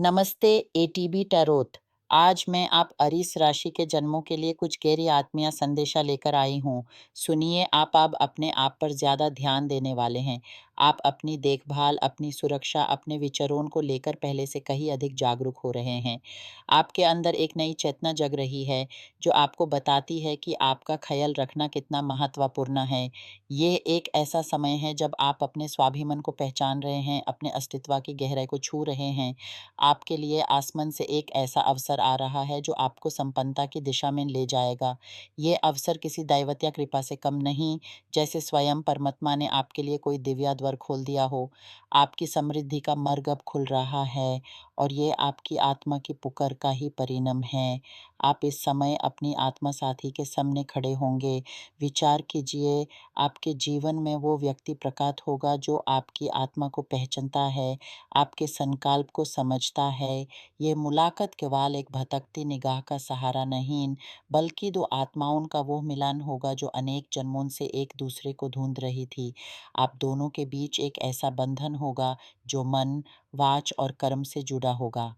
नमस्ते ATB tarot. आज मैं आप अरिस राशि के जन्मों के लिए कुछ गहरी आत्मीय संदेशा लेकर आई हूँ। सुनिए, आप अब अपने आप पर ज़्यादा ध्यान देने वाले हैं। आप अपनी देखभाल, अपनी सुरक्षा, अपने विचरण को लेकर पहले से कहीं अधिक जागरूक हो रहे हैं। आपके अंदर एक नई चेतना जग रही है, जो आपको बताती है कि आपका ख़याल रखना कितना महत्वपूर्ण है। ये एक ऐसा समय है जब आप अपने स्वाभिमान को पहचान रहे हैं, अपने अस्तित्व की गहराई को छू रहे हैं। आपके लिए आसमान से एक ऐसा अवसर आ रहा है जो आपको संपन्नता की दिशा में ले जाएगा। ये अवसर किसी दैवतीय कृपा से कम नहीं, जैसे स्वयं परमात्मा ने आपके लिए कोई दिव्य द्वार खोल दिया हो। आपकी समृद्धि का मार्ग अब खुल रहा है और ये आपकी आत्मा की पुकार का ही परिणाम है। आप इस समय अपनी आत्मा साथी के सामने खड़े होंगे। विचार कीजिए, आपके जीवन में वो व्यक्ति प्रकट होगा जो आपकी आत्मा को पहचानता है, आपके संकल्प को समझता है। ये मुलाकात केवल एक भटकती निगाह का सहारा नहीं, बल्कि दो आत्माओं का वो मिलन होगा जो अनेक जन्मों से एक दूसरे को ढूंढ रही थी। आप दोनों के बीच एक ऐसा बंधन होगा जो मन, वाच और कर्म से जुड़ा होगा।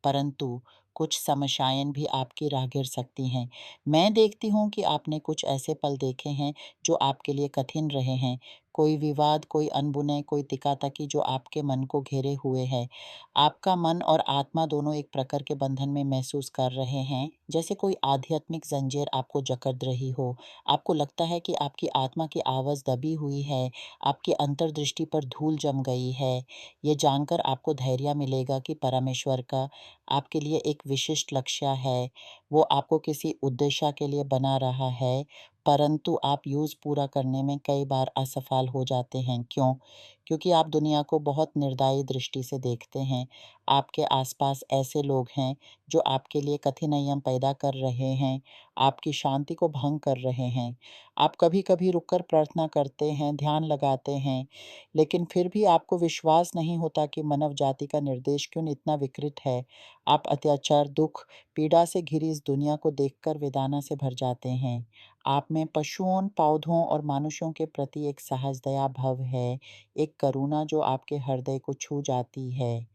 परंतु कुछ समस्याएं भी आपकी राह गिर सकती हैं। मैं देखती हूँ कि आपने कुछ ऐसे पल देखे हैं जो आपके लिए कठिन रहे हैं। कोई विवाद, कोई अनबुने, कोई तिकातकी जो आपके मन को घेरे हुए है। आपका मन और आत्मा दोनों एक प्रकार के बंधन में महसूस कर रहे हैं, जैसे कोई आध्यात्मिक जंजीर आपको जकड़ रही हो। आपको लगता है कि आपकी आत्मा की आवाज़ दबी हुई है, आपकी अंतर्दृष्टि पर धूल जम गई है। ये जानकर आपको धैर्य मिलेगा कि परमेश्वर का आपके लिए एक विशिष्ट लक्ष्य है। वो आपको किसी उद्देश्य के लिए बना रहा है, परंतु आप यूज़ पूरा करने में कई बार असफल हो जाते हैं। क्यों? क्योंकि आप दुनिया को बहुत निर्दयी दृष्टि से देखते हैं। आपके आसपास ऐसे लोग हैं जो आपके लिए कठिनाइयाँ पैदा कर रहे हैं, आपकी शांति को भंग कर रहे हैं। आप कभी-कभी रुककर प्रार्थना करते हैं, ध्यान लगाते हैं, लेकिन फिर भी आपको विश्वास नहीं होता कि मानव जाति का निर्देश क्यों इतना विकृत है। आप अत्याचार, दुख, पीड़ा से घिरी इस दुनिया को देखकर वेदना से भर जाते हैं। आप में पशुओं, पौधों और मनुष्यों के प्रति एक सहज दया भाव है, एक करुणा जो आपके हृदय को छू जाती है।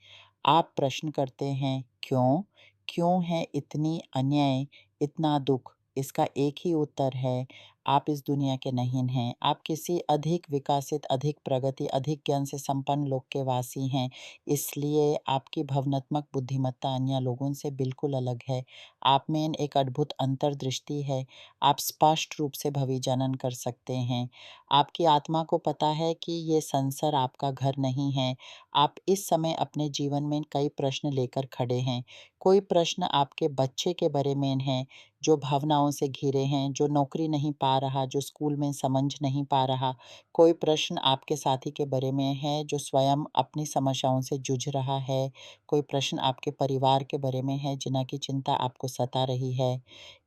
आप प्रश्न करते हैं, क्यों? क्यों है इतनी अन्याय, इतना दुख? इसका एक ही उत्तर है, आप इस दुनिया के नहीं हैं। आप किसी अधिक विकसित, अधिक प्रगति, अधिक ज्ञान से संपन्न लोक के वासी हैं। इसलिए आपकी भावनात्मक बुद्धिमत्ता अन्य लोगों से बिल्कुल अलग है। आप में एक अद्भुत अंतर्दृष्टि है। आप स्पष्ट रूप से भविष्यवाणी कर सकते हैं। आपकी आत्मा को पता है कि ये संसार आपका घर नहीं है। आप इस समय अपने जीवन में कई प्रश्न लेकर खड़े हैं। कोई प्रश्न आपके बच्चे के बारे में है, जो भावनाओं से घिरे हैं, जो नौकरी नहीं पा रहा, जो स्कूल में समझ नहीं पा रहा। कोई प्रश्न आपके साथी के बारे में है, जो स्वयं अपनी समस्याओं से जूझ रहा है। कोई प्रश्न आपके परिवार के बारे में है, जिनकी चिंता आपको सता रही है।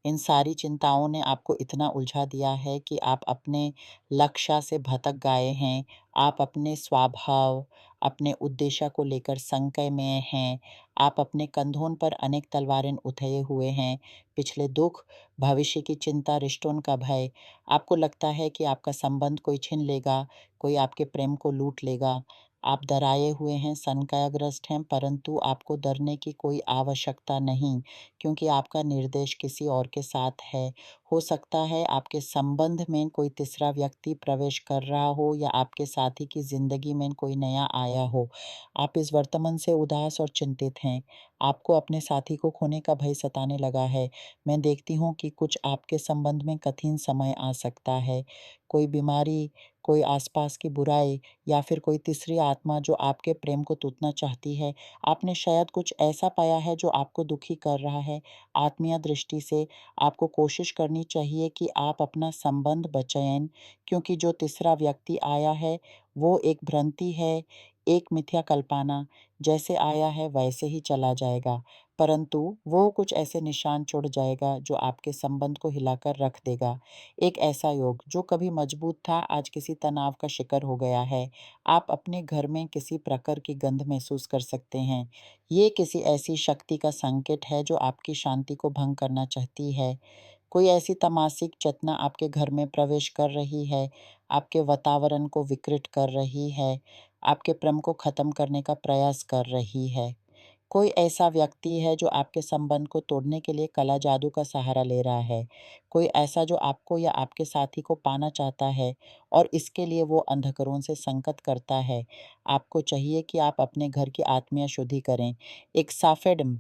इन सारी चिंताओं ने आपको इतना उलझा दिया है कि आप अपने लक्ष्य से भटक गए हैं। आप अपने स्वभाव, अपने उद्देश्य को लेकर संकय में हैं। आप अपने कंधों पर अनेक तलवारें उठाए हुए हैं। पिछले दुख, भविष्य की चिंता, रिश्तों का भय। आपको लगता है कि आपका संबंध कोई छीन लेगा, कोई आपके प्रेम को लूट लेगा। आप डराए हुए हैं, शंकाग्रस्त हैं, परंतु आपको डरने की कोई आवश्यकता नहीं, क्योंकि आपका निर्देश किसी और के साथ है। हो सकता है आपके संबंध में कोई तीसरा व्यक्ति प्रवेश कर रहा हो या आपके साथी की ज़िंदगी में कोई नया आया हो। आप इस वर्तमान से उदास और चिंतित हैं। आपको अपने साथी को खोने का भय सताने लगा है। मैं देखती हूँ कि कुछ आपके संबंध में कठिन समय आ सकता है। कोई बीमारी, कोई आसपास की बुराई या फिर कोई तीसरी आत्मा जो आपके प्रेम को टूटना चाहती है। आपने शायद कुछ ऐसा पाया है जो आपको दुखी कर रहा है। आत्मीय दृष्टि से आपको कोशिश करनी चाहिए कि आप अपना संबंध बचाएं, क्योंकि जो तीसरा व्यक्ति आया है, वो एक भ्रांति है, एक मिथ्या कल्पना। जैसे आया है वैसे ही चला जाएगा, परंतु वो कुछ ऐसे निशान छोड़ जाएगा जो आपके संबंध को हिलाकर रख देगा। एक ऐसा योग जो कभी मजबूत था, आज किसी तनाव का शिकार हो गया है। आप अपने घर में किसी प्रकार की गंध महसूस कर सकते हैं। ये किसी ऐसी शक्ति का संकेत है जो आपकी शांति को भंग करना चाहती है। कोई ऐसी तामसिक चेतना आपके घर में प्रवेश कर रही है, आपके वातावरण को विकृत कर रही है, आपके प्रेम को खत्म करने का प्रयास कर रही है। कोई ऐसा व्यक्ति है जो आपके संबंध को तोड़ने के लिए कला जादू का सहारा ले रहा है। कोई ऐसा जो आपको या आपके साथी को पाना चाहता है और इसके लिए वो अंधकरों से संकट करता है। आपको चाहिए कि आप अपने घर की आत्मीय शुद्धि करें। एक साफ़ेड